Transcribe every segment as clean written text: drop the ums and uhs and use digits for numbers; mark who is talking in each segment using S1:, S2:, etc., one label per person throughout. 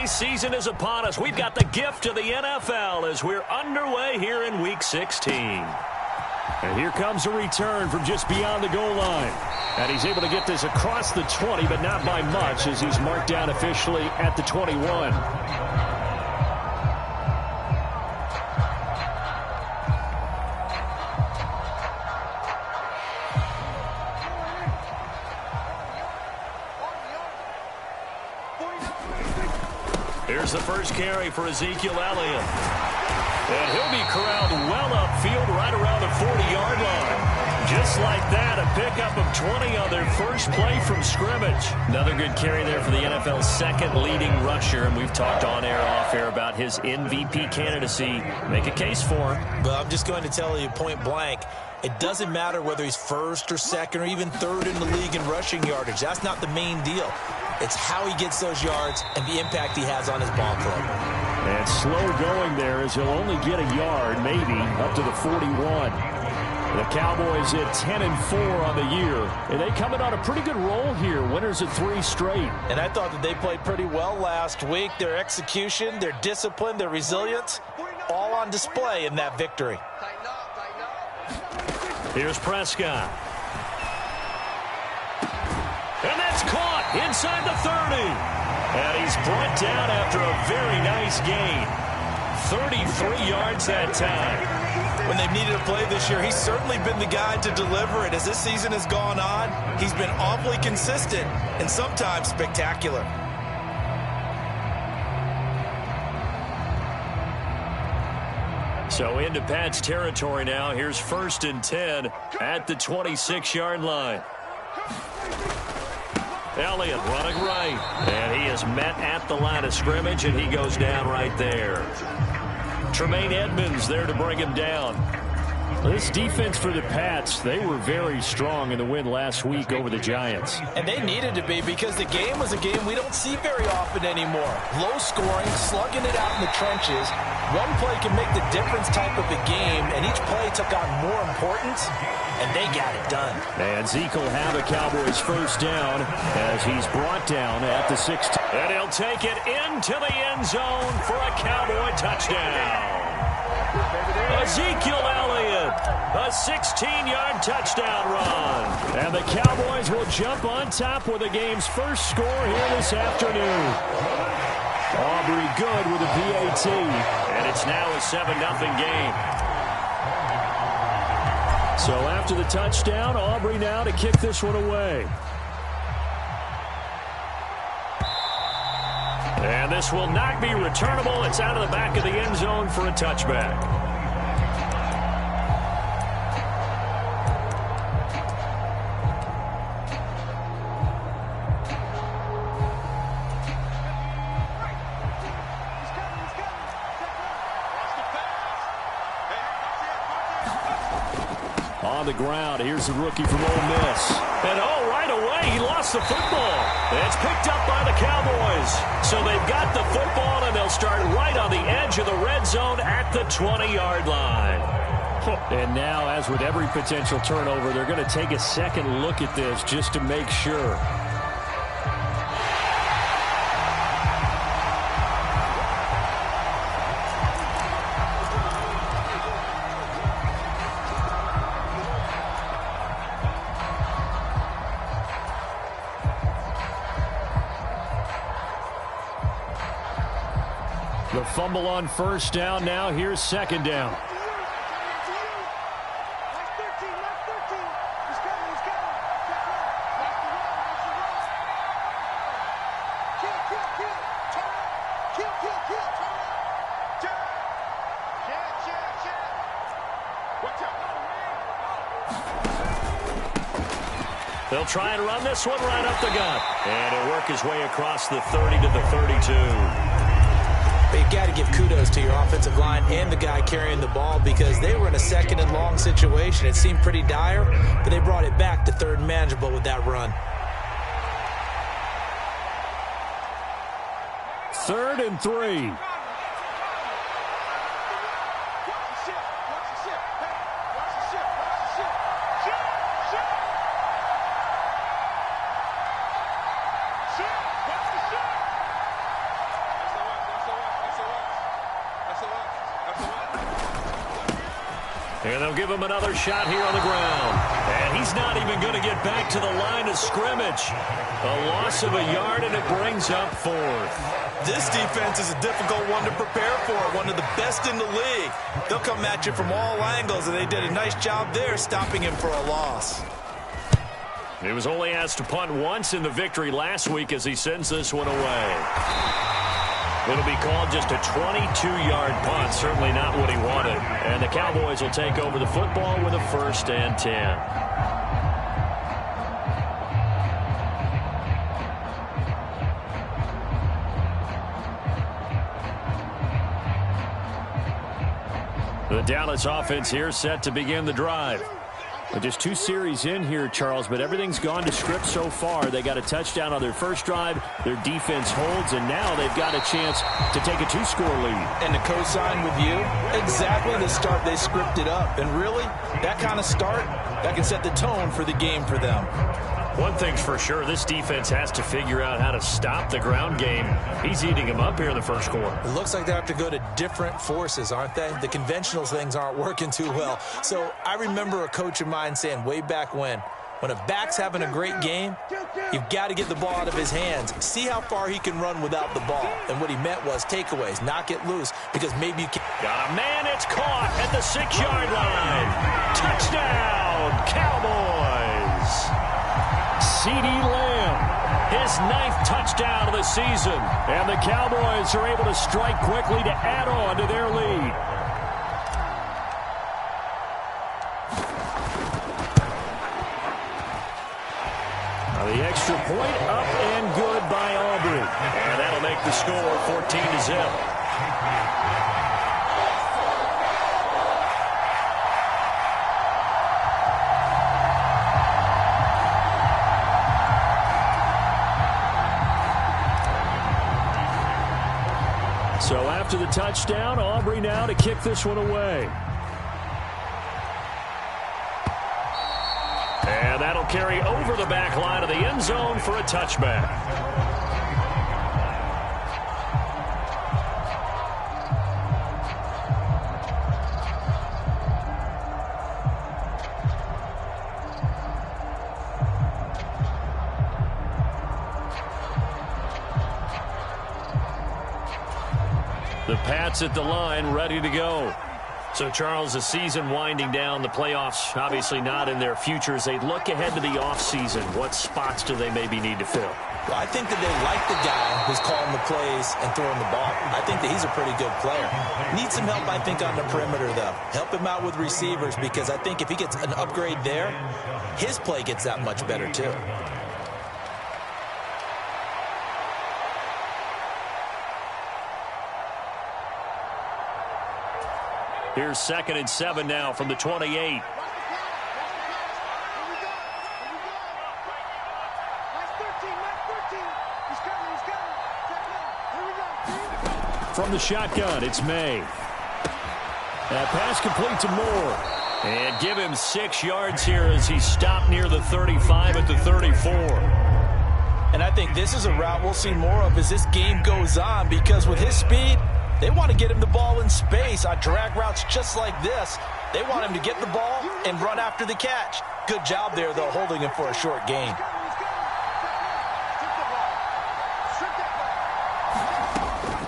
S1: holiday season is upon us. We've got the gift of the NFL as we're underway here in Week 16.
S2: And here comes a return from just beyond the goal line. And he's able to get this across the 20, but not by much as he's marked down officially at the 21.
S1: Here's the first carry for Ezekiel Elliott. And he'll be corralled well upfield right around the 40-yard line. Just like that, a pickup of 20 on their first play from scrimmage. Another good carry there for the NFL's second leading rusher. And we've talked on air, off air about his MVP candidacy. Make a case for him.
S3: Well, I'm just going to tell you point blank. It doesn't matter whether he's first or second or even third in the league in rushing yardage. That's not the main deal. It's how he gets those yards and the impact he has on his ball club.
S2: And slow going there as he'll only get a yard, maybe, up to the 41. The Cowboys at 10-4 on the year. And they come in on a pretty good roll here. Winners at 3 straight.
S3: And I thought that they played pretty well last week. Their execution, their discipline, their resilience, all on display in that victory.
S1: Here's Prescott. And that's caught inside the 30. And he's brought down after a very nice gain. 33 yards that time.
S3: When they've needed a play this year, he's certainly been the guy to deliver it. As this season has gone on, he's been awfully consistent and sometimes spectacular.
S1: So into Pat's territory now. Here's 1st and 10 at the 26-yard line. Elliott running right. And he is met at the line of scrimmage, and he goes down right there. Tremaine Edmonds there to bring him down.
S2: This defense for the Pats, they were very strong in the win last week over the Giants.
S3: And they needed to be because the game was a game we don't see very often anymore. Low scoring, slugging it out in the trenches. One play can make the difference type of a game, and each play took on more importance, and they got it done.
S2: And Zeke will have a Cowboys first down as he's brought down at the 16.
S1: And he'll take it into the end zone for a Cowboy touchdown. Ezekiel Elliott, a 16-yard touchdown run.
S2: And the Cowboys will jump on top with the game's first score here this afternoon. Aubrey good with a PAT.
S1: And it's now a 7-0 game.
S2: So after the touchdown, Aubrey now to kick this one away.
S1: And this will not be returnable. It's out of the back of the end zone for a touchback.
S2: On the ground, here's the rookie from Ole Miss.
S1: And right away, he lost the football. It's picked up by the Cowboys. So they've got the football, and they'll start right on the edge of the red zone at the 20-yard line.
S2: And now, as with every potential turnover, they're going to take a second look at this just to make sure. The fumble on first down. Now here's second down.
S1: They'll try and run this one right up the gut. And he'll work his way across the 30 to the 32.
S3: You've got to give kudos to your offensive line and the guy carrying the ball because they were in a 2nd and long situation. It seemed pretty dire, but they brought it back to 3rd and manageable with that run.
S2: 3rd and 3.
S1: And they'll give him another shot here on the ground. And he's not even going to get back to the line of scrimmage. A loss of a yard, and it brings up fourth.
S3: This defense is a difficult one to prepare for, one of the best in the league. They'll come at you from all angles, and they did a nice job there stopping him for a loss.
S1: He was only asked to punt once in the victory last week as he sends this one away. It'll be called just a 22-yard punt, certainly not what he wanted. And the Cowboys will take over the football with a 1st and 10. The Dallas offense here set to begin the drive. Well, just 2 series in here, Charles, but everything's gone to script so far. They got a touchdown on their first drive. Their defense holds, and now they've got a chance to take a 2-score lead.
S3: And to co-sign with you, exactly the start they scripted up. And really, that kind of start, that can set the tone for the game for them.
S1: One thing's for sure, this defense has to figure out how to stop the ground game. He's eating them up here in the first quarter.
S3: It looks like they have to go to different forces, aren't they? The conventional things aren't working too well. So I remember a coach of mine saying way back when a back's having a great game, you've got to get the ball out of his hands. See how far he can run without the ball. And what he meant was takeaways, knock it loose, because maybe you can.
S1: Got a man, it's caught at the 6-yard line. Touchdown, Cowboys. CeeDee Lamb, his 9th touchdown of the season. And the Cowboys are able to strike quickly to add on to their lead. Now the extra point up and good by Aubrey. And that'll make the score 14-0. So after the touchdown, Aubrey now to kick this one away. And that'll carry over the back line of the end zone for a touchback. The Pats at the line, ready to go. So, Charles, the season winding down, the playoffs obviously not in their future. As they look ahead to the offseason, what spots do they maybe need to fill?
S3: Well, I think that they like the guy who's calling the plays and throwing the ball. I think that he's a pretty good player. Needs some help, I think, on the perimeter, though. Help him out with receivers, because I think if he gets an upgrade there, his play gets that much better, too.
S1: Here's 2nd and 7 now from the 28. From the shotgun, it's May. That pass complete to Moore. And give him 6 yards here as he stopped near the 35 at the 34.
S3: And I think this is a route we'll see more of as this game goes on, because with his speed, they want to get him the ball in space on drag routes just like this. They want him to get the ball and run after the catch. Good job there, though, holding him for a short gain.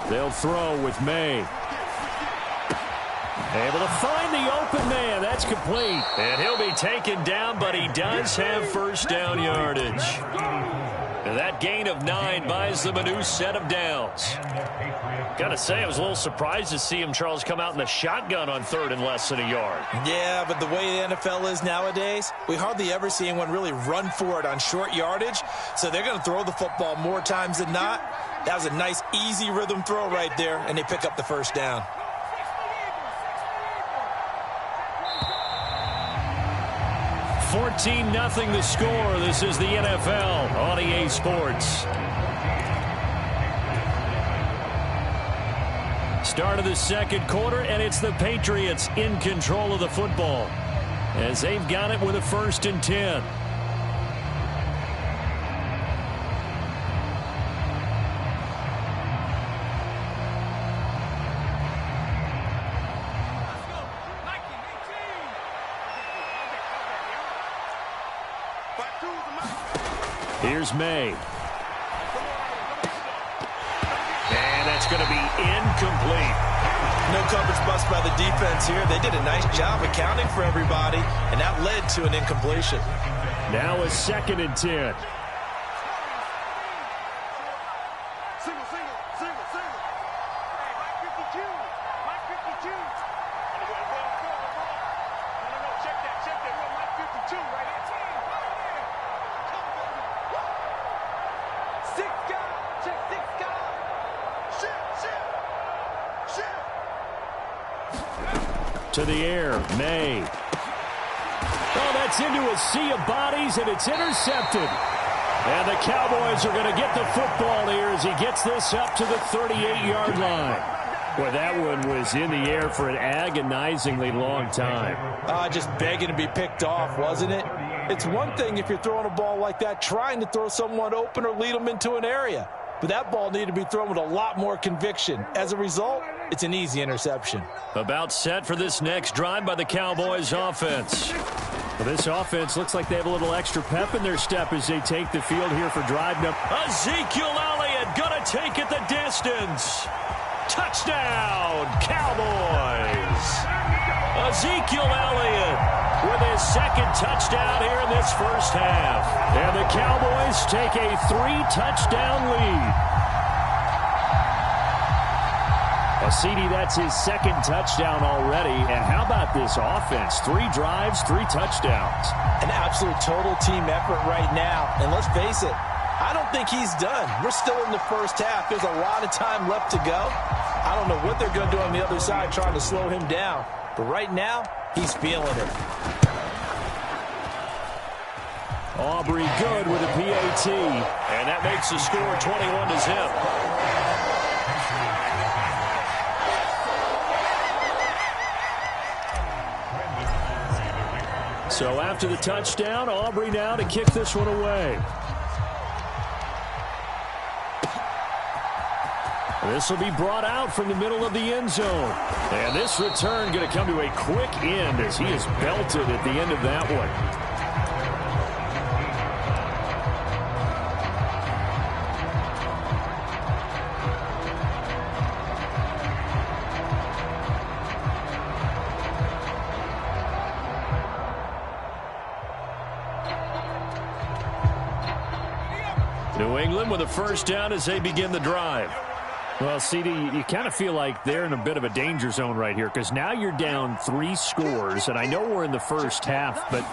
S1: They'll throw with May. Able to find the open man. That's complete. And he'll be taken down, but he does have first down yardage. And that gain of 9 buys them a new set of downs. Got to say, I was a little surprised to see him, Charles, come out in the shotgun on 3rd and less than a yard.
S3: Yeah, but the way the NFL is nowadays, we hardly ever see anyone really run for it on short yardage. So they're going to throw the football more times than not. That was a nice, easy rhythm throw right there, and they pick up the first down.
S1: 14-0 the score. This is the NFL on EA Sports. Start of the second quarter, and it's the Patriots in control of the football as they've got it with a 1st and 10.
S2: Here's May.
S1: And that's going to be incomplete.
S3: No coverage bust by the defense here. They did a nice job accounting for everybody, and that led to an incompletion.
S2: Now a 2nd and 10. To the air, May. Oh, that's into a sea of bodies, and it's intercepted. And the Cowboys are going to get the football here as he gets this up to the 38-yard line. Boy, that one was in the air for an agonizingly long time.
S3: Just begging to be picked off, wasn't it? It's one thing if you're throwing a ball like that, trying to throw someone open or lead them into an area. But that ball needed to be thrown with a lot more conviction. As a result, it's an easy interception.
S1: About set for this next drive by the Cowboys offense.
S2: Well, this offense looks like they have a little extra pep in their step as they take the field here for drive number.
S1: Ezekiel Elliott going to take it the distance. Touchdown, Cowboys. Ezekiel Elliott with his 2nd touchdown here in this first half.
S2: And the Cowboys take a 3-touchdown lead. CD, that's his 2nd touchdown already. And how about this offense? 3 drives, 3 touchdowns.
S3: An absolute total team effort right now. And let's face it, I don't think he's done. We're still in the first half. There's a lot of time left to go. I don't know what they're going to do on the other side trying to slow him down. But right now, he's feeling it.
S2: Aubrey good with a PAT.
S1: And that makes the score 21-0.
S2: So after the touchdown, Aubrey now to kick this one away. This will be brought out from the middle of the end zone. And this return going to come to a quick end as he is belted at the end of that one.
S1: New England with a first down as they begin the drive.
S2: Well, CD, you kind of feel like they're in a bit of a danger zone right here because now you're down 3 scores, and I know we're in the first half, but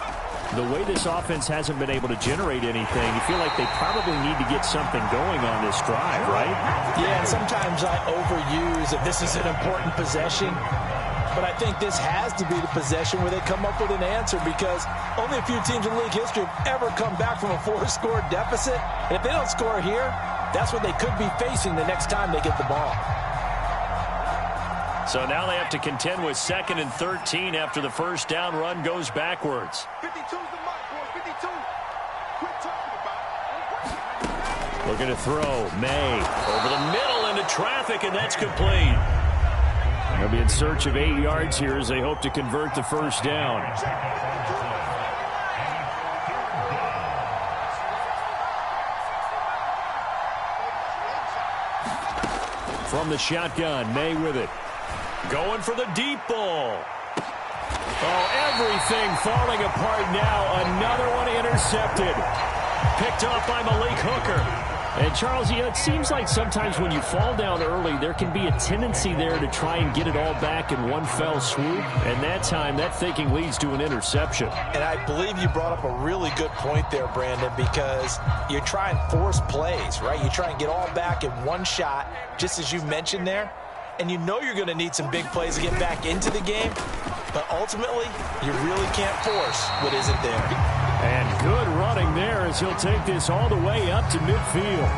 S2: the way this offense hasn't been able to generate anything, you feel like they probably need to get something going on this drive, right?
S3: Yeah, and sometimes I overuse if this is an important possession. But I think this has to be the possession where they come up with an answer because only a few teams in league history have ever come back from a 4-score deficit. And if they don't score here, that's what they could be facing the next time they get the ball.
S1: So now they have to contend with 2nd and 13 after the first down run goes backwards.
S4: 52's the mark, boys. 52. Quit talking about it.
S2: Looking to throw. May.
S1: Over the middle into traffic, and that's complete.
S2: They'll be in search of 8 yards here as they hope to convert the first down. From the shotgun, May with it.
S1: Going for the deep ball.
S2: Oh, everything falling apart now. Another one intercepted.
S1: Picked off by Malik Hooker.
S2: And, Charles, you know, it seems like sometimes when you fall down early, there can be a tendency there to try and get it all back in one fell swoop. And that time, that thinking leads to an interception.
S3: And I believe you brought up a really good point there, Brandon, because you try and force plays, right? You try and get all back in one shot, just as you mentioned there. And you know you're going to need some big plays to get back into the game. But ultimately, you really can't force what isn't there.
S2: And good running there as he'll take this all the way up to midfield.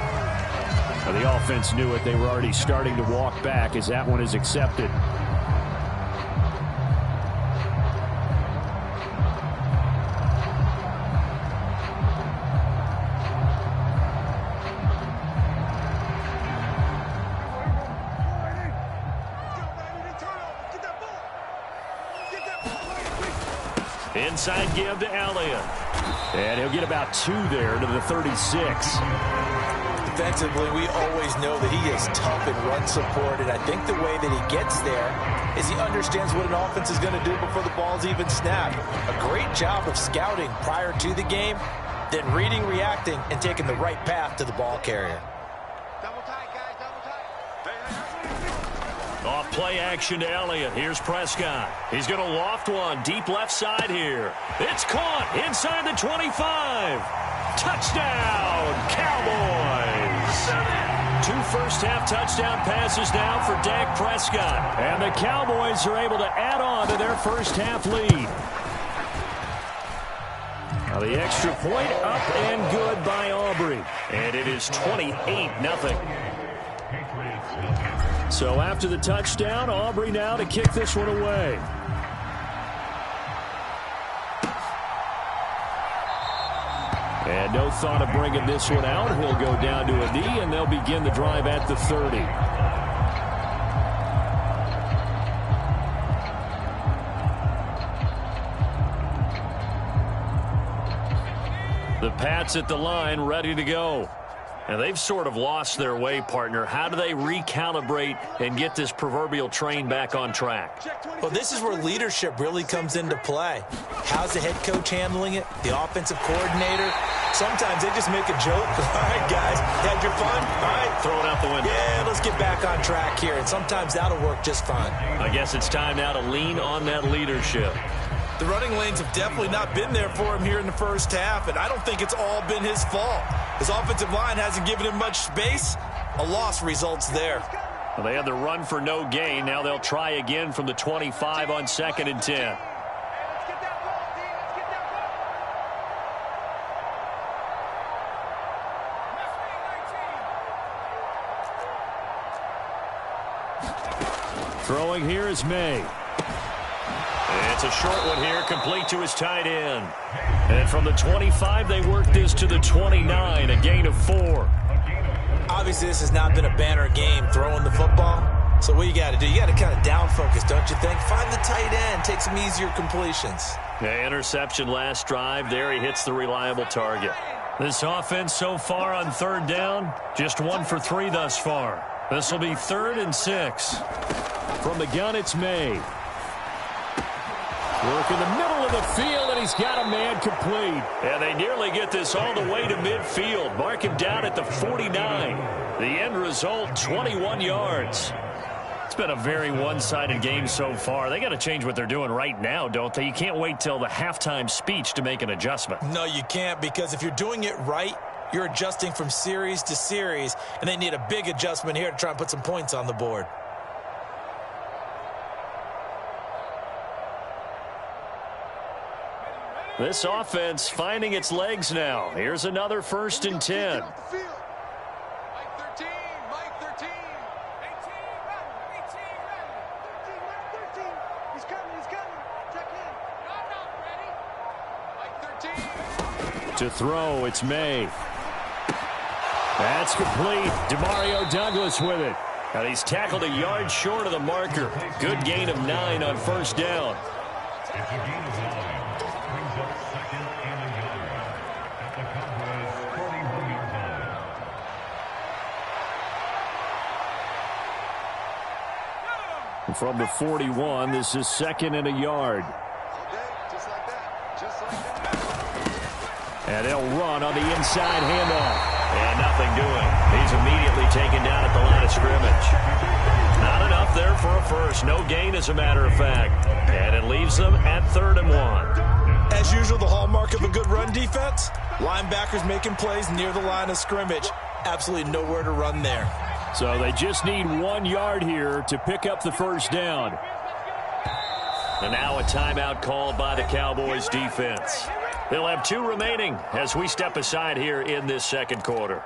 S2: Now, the offense knew it. They were already starting to walk back as that one is accepted.
S1: Inside give to Elliott.
S2: And he'll get about 2 there to the 36.
S3: Defensively, we always know that he is tough in run support, and I think the way that he gets there is he understands what an offense is going to do before the ball's even snapped. A great job of scouting prior to the game, then reading, reacting, and taking the right path to the ball carrier.
S4: Double tight, guys, double tight.
S1: Off play action to Elliott. Here's Prescott. He's going to loft one deep left side here. It's caught inside the 25. Touchdown, Cowboys. 2 first-half touchdown passes now for Dak Prescott.
S2: And the Cowboys are able to add on to their first-half lead. Now the extra point up and good by Aubrey.
S1: And it is 28-0.
S2: So after the touchdown, Aubrey now to kick this one away. And no thought of bringing this one out. He'll go down to a knee, and they'll begin the drive at the 30.
S1: The Pats at the line, ready to go. And they've sort of lost their way, partner. How do they recalibrate and get this proverbial train back on track?
S3: Well, this is where leadership really comes into play. How's the head coach handling it? The offensive coordinator? Sometimes they just make a joke. All right, guys, had your fun? All right.
S1: Throw it out the window.
S3: Yeah, let's get back on track here. And sometimes that'll work just fine.
S1: I guess it's time now to lean on that leadership.
S3: The running lanes have definitely not been there for him here in the first half, and I don't think it's all been his fault. His offensive line hasn't given him much space. A loss results there.
S1: Well, they had the run for no gain. Now they'll try again from the 25 on 2nd and 10.
S2: Throwing here is May.
S1: It's a short one here, complete to his tight end. And from the 25, they work this to the 29, a gain of 4.
S3: Obviously, this has not been a banner game throwing the football. So what you got to do, you got to kind of down focus, don't you think? Find the tight end, take some easier completions.
S1: Yeah, interception last drive. There he hits the reliable target. This offense so far on 3rd down, just 1 for 3 thus far. This will be 3rd and 6.
S2: From the gun, it's May. Work in the middle of the field, and he's got a man complete.
S1: And they nearly get this all the way to midfield. Mark him down at the 49. The end result, 21 yards. It's been a very one-sided game so far. They got to change what they're doing right now, don't they? You can't wait till the halftime speech to make an adjustment.
S3: No, you can't, because if you're doing it right, you're adjusting from series to series, and they need a big adjustment here to try and put some points on the board.
S1: This offense finding its legs now. Here's another 1st and 10.
S4: Mike 13, Mike 13. 18, He's coming. Check in. Mike 13.
S2: To throw, it's May. That's complete. Demario Douglas with it.
S1: And he's tackled a yard short of the marker. Good gain of 9 on 1st down.
S2: From the 41, this is 2nd and a yard.
S4: Just like that.
S2: And they'll run on the inside handoff.
S1: And nothing doing. He's immediately taken down at the line of scrimmage. Not enough there for a first. No gain, as a matter of fact. And it leaves them at 3rd and 1.
S3: As usual, the hallmark of a good run defense, linebackers making plays near the line of scrimmage. Absolutely nowhere to run there.
S2: So they just need 1 yard here to pick up the 1st down.
S1: And now a timeout called by the Cowboys defense. They'll have 2 remaining as we step aside here in this 2nd quarter.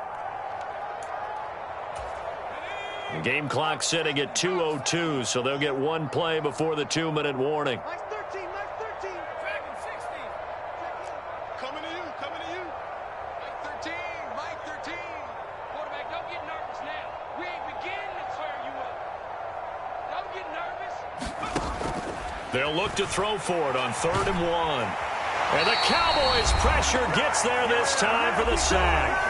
S1: The game clock sitting at 2:02, so they'll get 1 play before the 2-minute warning.
S4: Mike 13. Dragon 60. Coming to you. Mike 13.
S5: Quarterback, don't get nervous now. We ain't beginning to tear you up. Don't get nervous.
S1: They'll look to throw for it on 3rd and 1. And the Cowboys' pressure gets there this time for the sack.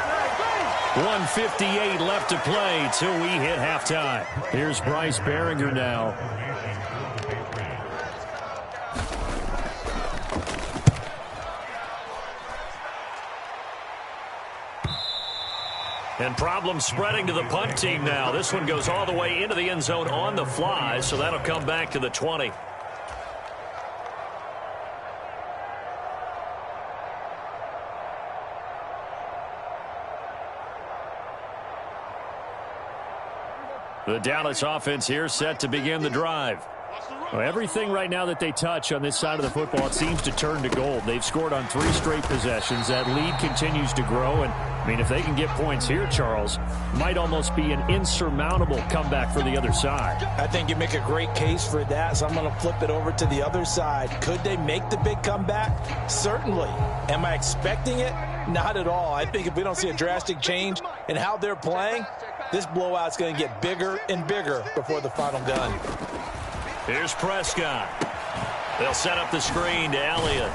S1: 1:58 left to play till we hit halftime.
S2: Here's Bryce Behringer now.
S1: And problems spreading to the punt team now. This one goes all the way into the end zone on the fly, so that'll come back to the 20. The Dallas offense here set to begin the drive.
S2: Well, everything right now that they touch on this side of the football, it seems to turn to gold. They've scored on 3 straight possessions. That lead continues to grow. And, I mean, if they can get points here, Charles, might almost be an insurmountable comeback for the other side.
S3: I think you make a great case for that, so I'm going to flip it over to the other side. Could they make the big comeback? Certainly. Am I expecting it? Not at all. I think if we don't see a drastic change in how they're playing, this blowout's going to get bigger and bigger before the final gun.
S1: Here's Prescott. They'll set up the screen to Elliott.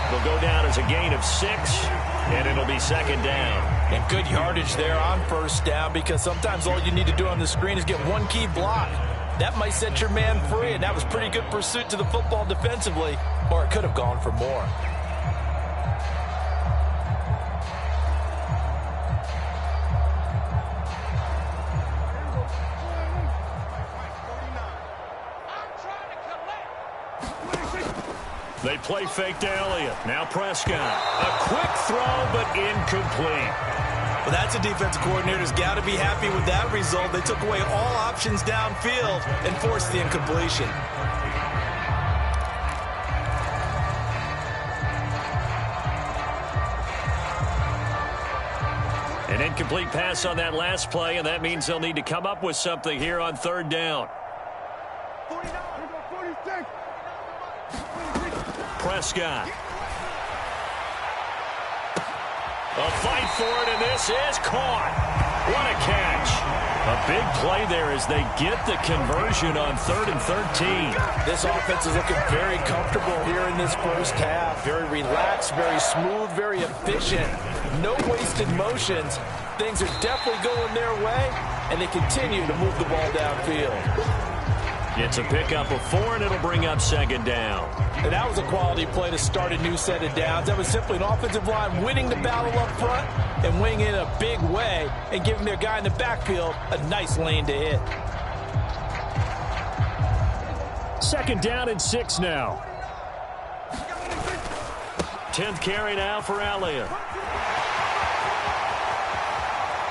S1: They'll go down as a gain of 6, and it'll be second down.
S3: And good yardage there on first down, because sometimes all you need to do on the screen is get one key block. That might set your man free, and that was pretty good pursuit to the football defensively, or it could have gone for more.
S1: They play fake to Elliott. Now Prescott. A quick throw, but incomplete.
S3: Well, that's a defensive coordinator's got to be happy with that result. They took away all options downfield and forced the incompletion.
S1: An incomplete pass on that last play, and that means they'll need to come up with something here on third down.
S4: 49, 46.
S1: Prescott. A fight for it, and this is caught. What a catch. A big play there as they get the conversion on 3rd and 13.
S3: This offense is looking very comfortable here in this first half. Very relaxed, very smooth, very efficient. No wasted motions. Things are definitely going their way, and they continue to move the ball downfield.
S1: It's a pickup of 4, and it'll bring up second down.
S3: And that was a quality play to start a new set of downs. That was simply an offensive line winning the battle up front and winning in a big way and giving their guy in the backfield a nice lane to hit.
S2: Second down and 6 now.
S1: 10th carry now for Elliott.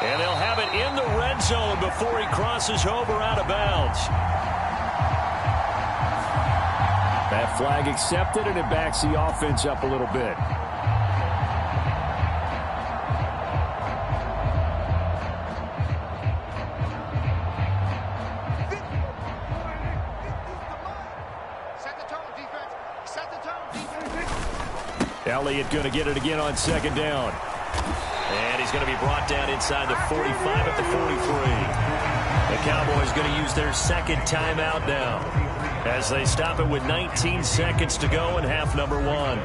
S1: And they'll have it in the red zone before he crosses over out of bounds.
S2: That flag accepted, and it backs the offense up a little bit.
S4: Set the tone, defense. Set the tone, defense.
S2: Elliott going to get it again on second down.
S1: And he's going to be brought down inside the 45 at the 43. The Cowboys going to use their second timeout now as they stop it with 19 seconds to go in half number 1.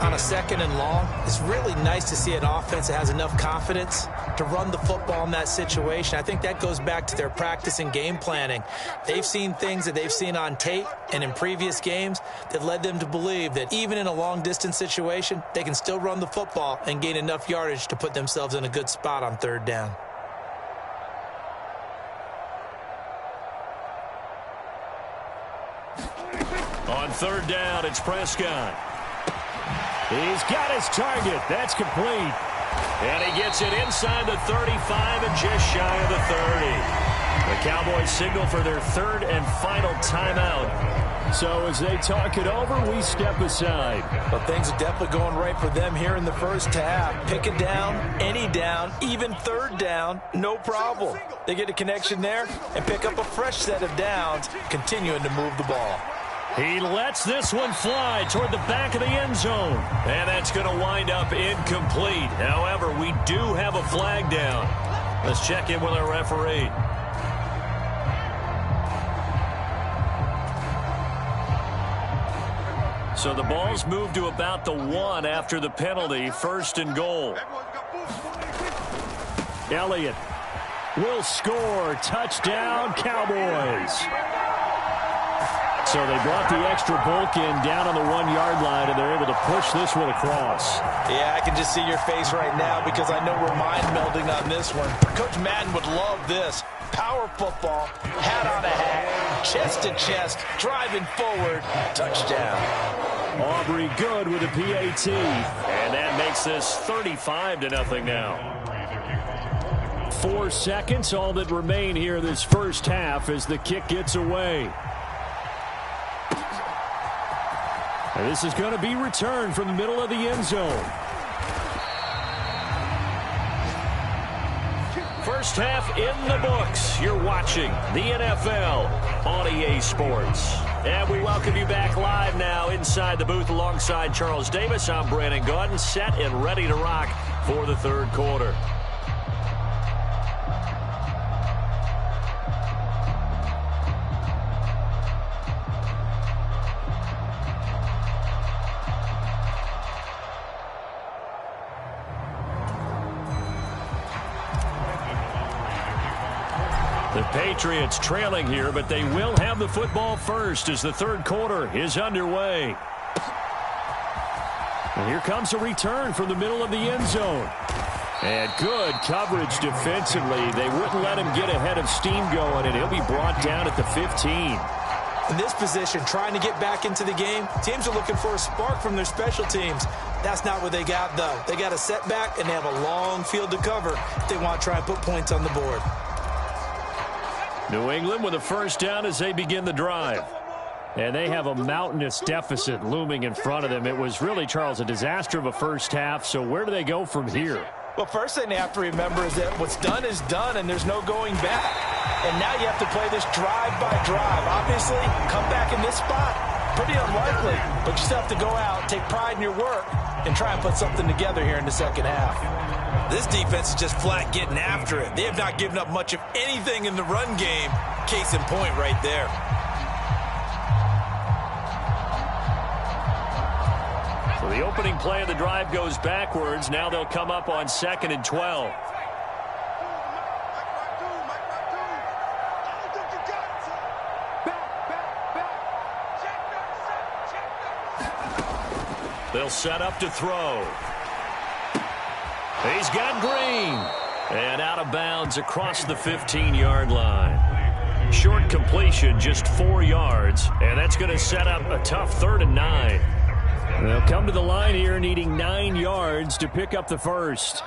S3: On a second and long, it's really nice to see an offense that has enough confidence to run the football in that situation. I think that goes back to their practice and game planning. They've seen things that they've seen on tape and in previous games that led them to believe that even in a long-distance situation, they can still run the football and gain enough yardage to put themselves in a good spot on third down.
S1: On third down, it's Prescott.
S2: He's got his target. That's complete.
S1: And he gets it inside the 35 and just shy of the 30. The Cowboys signal for their third and final timeout.
S2: So as they talk it over, we step aside.
S3: But things are definitely going right for them here in the first half. Pick a down, any down, even third down, no problem. They get a connection there and pick up a fresh set of downs, continuing to move the ball.
S1: He lets this one fly toward the back of the end zone. And that's going to wind up incomplete. However, we do have a flag down. Let's check in with our referee. So the ball's moved to about the 1 after the penalty. First and goal.
S2: Elliott will score. Touchdown, Cowboys. So they brought the extra bulk in down on the 1-yard line, and they're able to push this one across.
S3: Yeah, I can just see your face right now because I know we're mind melding on this one. Coach Madden would love this. Power football, hat on a hat, chest to chest, driving forward, touchdown.
S2: Aubrey good with a PAT.
S1: And that makes this 35-0 now.
S2: 4 seconds, all that remain here this first half as the kick gets away. And this is going to be returned from the middle of the end zone.
S1: First half in the books. You're watching the NFL on EA Sports. And we welcome you back live now inside the booth alongside Charles Davis. I'm Brandon Gaudin, set and ready to rock for the third quarter. The Patriots trailing here, but they will have the football first as the third quarter is underway.
S2: And here comes a return from the middle of the end zone. And good coverage defensively. They wouldn't let him get ahead of steam going, and he'll be brought down at the 15.
S3: In this position, trying to get back into the game, teams are looking for a spark from their special teams. That's not what they got, though. They got a setback, and they have a long field to cover if they want to try and put points on the board.
S2: New England with a first down as they begin the drive. And they have a mountainous deficit looming in front of them. It was really, Charles, a disaster of a first half. So where do they go from here?
S3: Well, first thing they have to remember is that what's done is done, and there's no going back. And now you have to play this drive by drive. Obviously, come back in this spot, pretty unlikely. But you still have to go out, take pride in your work, and try and put something together here in the second half. This defense is just flat getting after it. They have not given up much of anything in the run game. Case in point right there.
S1: So the opening play of the drive goes backwards. Now they'll come up on 2nd and 12. They'll set up to throw. He's got Green. And out of bounds across the 15-yard line. Short completion, just 4 yards. And that's going to set up a tough 3rd and 9.
S2: They'll come to the line here needing 9 yards to pick up the first.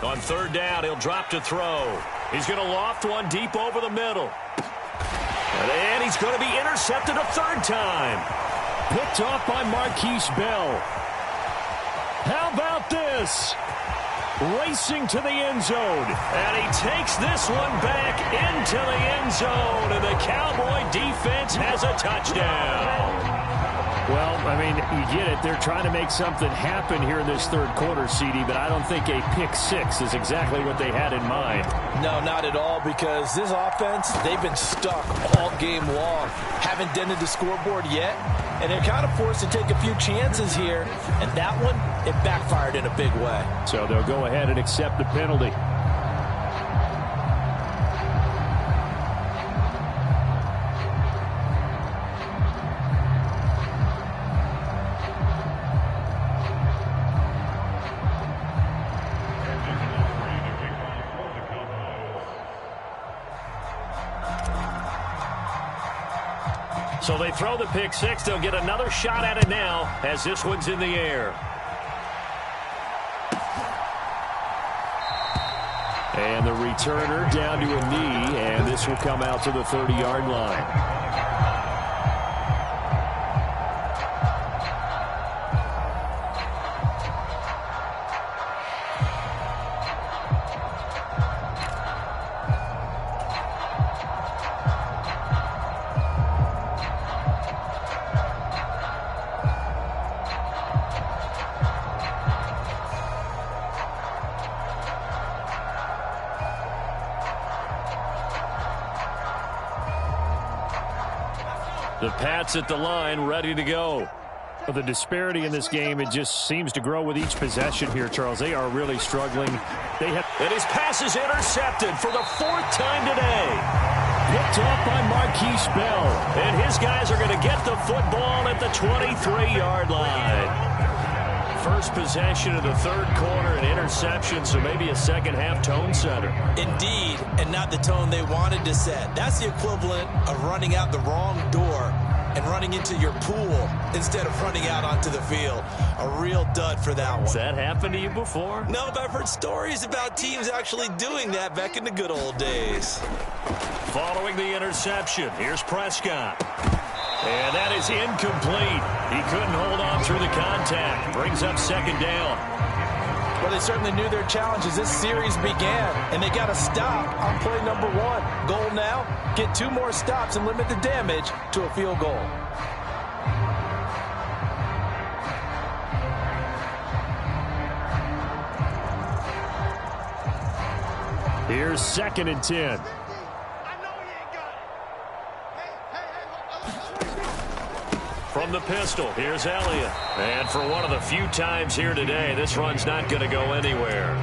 S1: On 3rd down, he'll drop to throw. He's going to loft one deep over the middle. And he's going to be intercepted a 3rd time.
S2: Picked off by Marquise Bell. How about this? Racing to the end zone.
S1: And he takes this one back into the end zone. And the Cowboy defense has a touchdown.
S2: Well, I mean, you get it. They're trying to make something happen here in this third quarter, CD, but I don't think a pick six is exactly what they had in mind.
S3: No, not at all, because this offense, they've been stuck all game long. Haven't dented the scoreboard yet, and they're kind of forced to take a few chances here, and that one, it backfired in a big way.
S2: So they'll go ahead and accept the penalty.
S1: So they throw the pick six. They'll get another shot at it now as this one's in the air.
S2: And the returner down to a knee, and this will come out to the 30-yard line. The Pats at the line, ready to go. Well, the disparity in this game, it just seems to grow with each possession here, Charles. They are really struggling.
S1: And his pass is intercepted for the 4th time today.
S2: Picked off by Marquise Bell.
S1: And his guys are going to get the football at the 23-yard line. First possession of the 3rd quarter, an interception, so maybe a second-half tone setter.
S3: Indeed, and not the tone they wanted to set. That's the equivalent of running out the wrong door and running into your pool instead of running out onto the field. A real dud for that one.
S1: Has that happened to you before?
S3: No, but I've heard stories about teams actually doing that back in the good old days.
S1: Following the interception, here's Prescott. And that is incomplete. He couldn't hold on through the contact. Brings up 2nd down.
S3: Well, they certainly knew their challenge as this series began, and they got to stop on play number 1. Goal now, get 2 more stops and limit the damage to a field goal.
S2: Here's 2nd and 10.
S1: From the pistol, here's Elliott. And for one of the few times here today, this run's not going to go anywhere.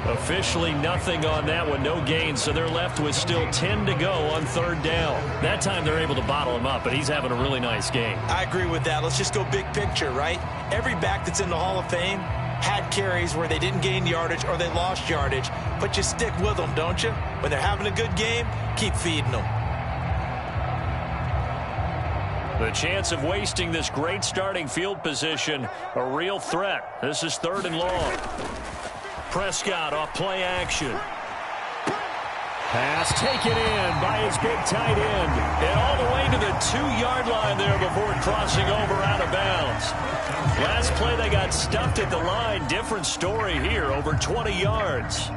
S1: Officially nothing on that one, no gain, so they're left with still 10 to go on 3rd down.
S2: That time they're able to bottle him up, but he's having a really nice game.
S3: I agree with that. Let's just go big picture, right? Every back that's in the Hall of Fame had carries where they didn't gain yardage or they lost yardage, but you stick with them, don't you? When they're having a good game, keep feeding them.
S1: The chance of wasting this great starting field position, a real threat. This is 3rd and long. Prescott off play action.
S2: Pass taken in by his big tight end.
S1: And all the way to the 2-yard line there before crossing over out of bounds. Last play they got stuffed at the line. Different story here, over 20 yards.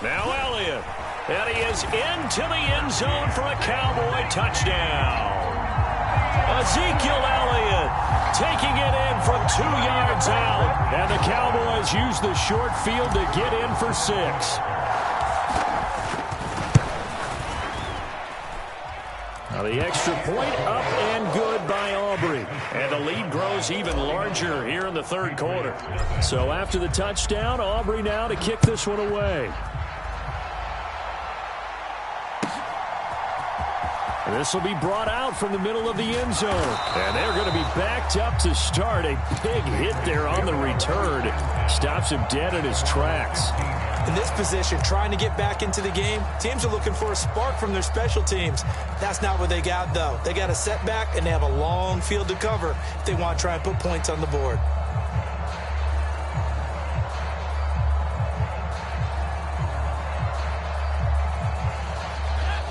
S1: Now Elliott, and he is into the end zone for a Cowboy touchdown. Ezekiel Elliott taking it in from 2 yards out.
S2: And the Cowboys use the short field to get in for 6. Now the extra point up and good by Aubrey.
S1: And the lead grows even larger here in the 3rd quarter.
S2: So after the touchdown, Aubrey now to kick this one away. And this will be brought out from the middle of the end zone. And they're going to be backed up to start. A big hit there on the return. Stops him dead in his tracks.
S3: In this position, trying to get back into the game, teams are looking for a spark from their special teams. That's not what they got, though. They got a setback, and they have a long field to cover if they want to try and put points on the board.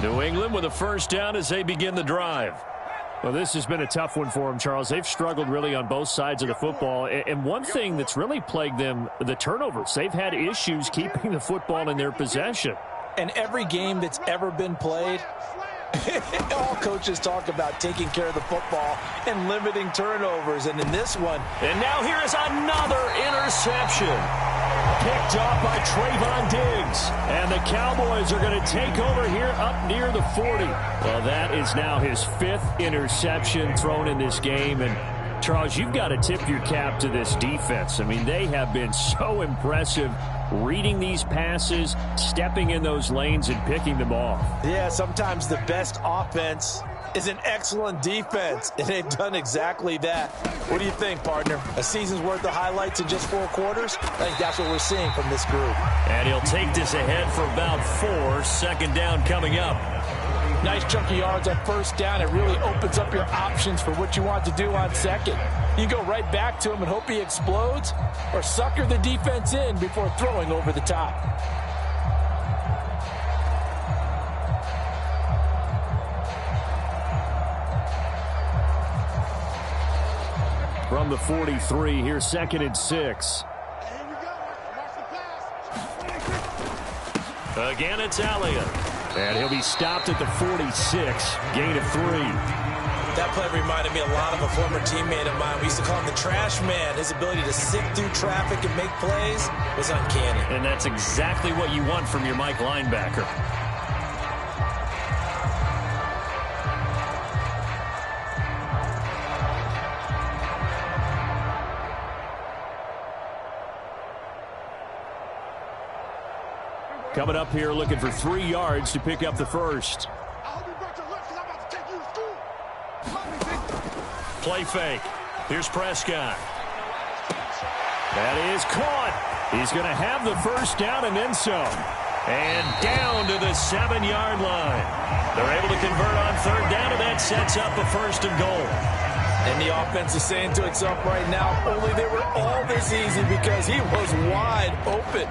S2: New England with a 1st down as they begin the drive. Well, this has been a tough one for them, Charles. They've struggled really on both sides of the football. And one thing that's really plagued them, the turnovers. They've had issues keeping the football in their possession.
S3: And every game that's ever been played, all coaches talk about taking care of the football and limiting turnovers. And in this one.
S1: And now here is another interception.
S2: Picked off by Trayvon Diggs. And the Cowboys are going to take over here up near the 40. Well, that is now his 5th interception thrown in this game. And, Charles, you've got to tip your cap to this defense. I mean, they have been so impressive reading these passes, stepping in those lanes, and picking them off.
S3: Yeah, sometimes the best offense is an excellent defense, and they've done exactly that. What do you think, partner? A season's worth of highlights in just 4 quarters? I think that's what we're seeing from this group.
S1: And he'll take this ahead for about 4. 2nd down coming up.
S3: Nice chunky yards on 1st down. It really opens up your options for what you want to do on 2nd. You go right back to him and hope he explodes, or sucker the defense in before throwing over the top.
S2: From the 43, here's 2nd and 6.
S1: Again, it's Elliott.
S2: And he'll be stopped at the 46, gain of 3.
S3: That play reminded me a lot of a former teammate of mine. We used to call him the trash man. His ability to sift through traffic and make plays was uncanny.
S1: And that's exactly what you want from your Mike linebacker.
S2: Coming up here looking for 3 yards to pick up the first.
S1: Play fake. Here's Prescott. That is caught. He's going to have the first down and then some. And down to the 7-yard line. They're able to convert on 3rd down, and that sets up a 1st and goal.
S3: And the offense is saying to itself right now, only they were all this easy because he was wide open.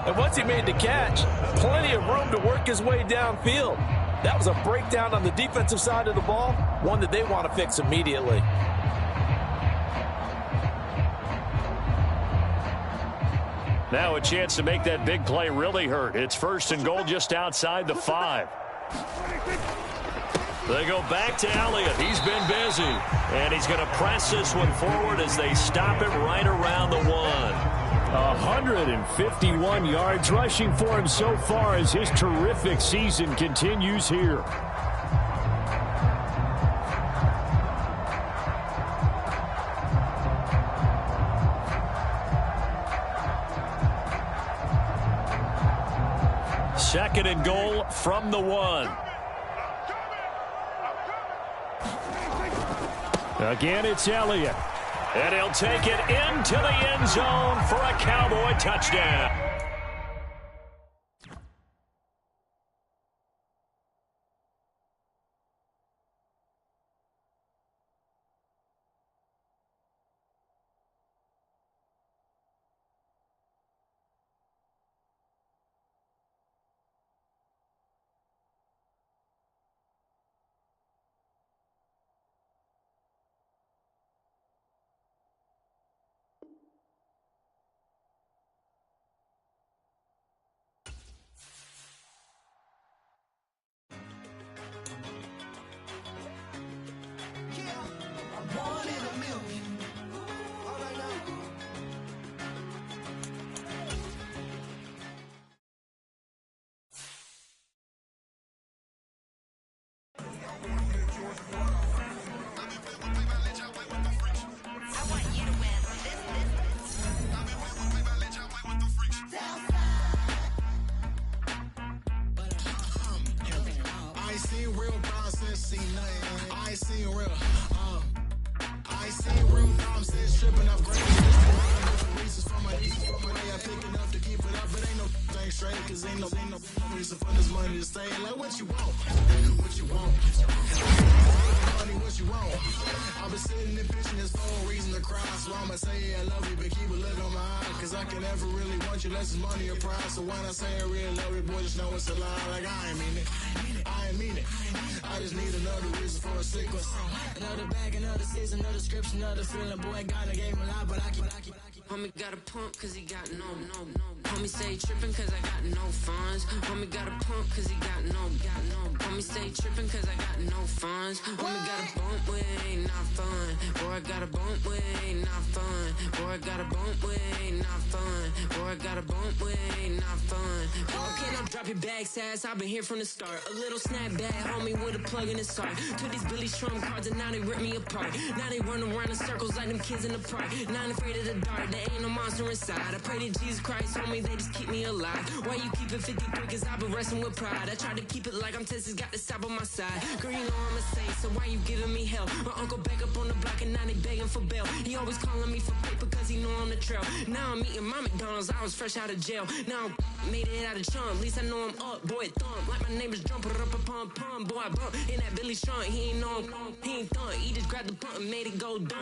S3: And once he made the catch, plenty of room to work his way downfield. That was a breakdown on the defensive side of the ball, one that they want to fix immediately.
S1: Now a chance to make that big play really hurt. It's 1st and goal just outside the 5. They go back to Elliott. He's been busy. And he's going to press this one forward as they stop it right around the 1.
S2: 151 yards rushing for him so far as his terrific season continues here.
S1: Second and goal from the 1.
S2: Again, it's Elliott.
S1: And he'll take it into the end zone for a Cowboy touchdown.
S6: Homie got a pump cause he got no. Homie stay trippin' cause I got no funds. Homie got a pump cause he got no. Homie stay trippin' cause I got no funds. Homie got a bump with it ain't not fun. Boy, I got a bump with it ain't not fun. Boy, I got a bump with it ain't not fun. Boy, I got a bump with it ain't not fun. Boy, can I drop your bag, sass? I've been here from the start. A little snapback, homie, with a plug in his heart. Took these Billy Trump cards and now they rip me apart. Now they run around in circles like them kids in the park. Now I'm afraid of the dark, there ain't no monster inside. I pray to Jesus Christ, homie, they just keep me alive. Why you keep it 53? Cause I've been wrestling with pride. I try to keep it like I'm Texas, got the stop on my side. Girl, you know I'm a saint, so why you giving me hell? My uncle back up on the block and now they begging for bail. He always calling me for paper cause he know I'm the trail. Now I'm eating my McDonald's, I was fresh out of jail. Now I'm made it out of chump, at least I know I'm up. Boy, thump, like my neighbors jumping up a pump. Boy, I bump in that Billy Strong, he ain't know him, he ain't thump. He just grabbed the pump and made it go dumb.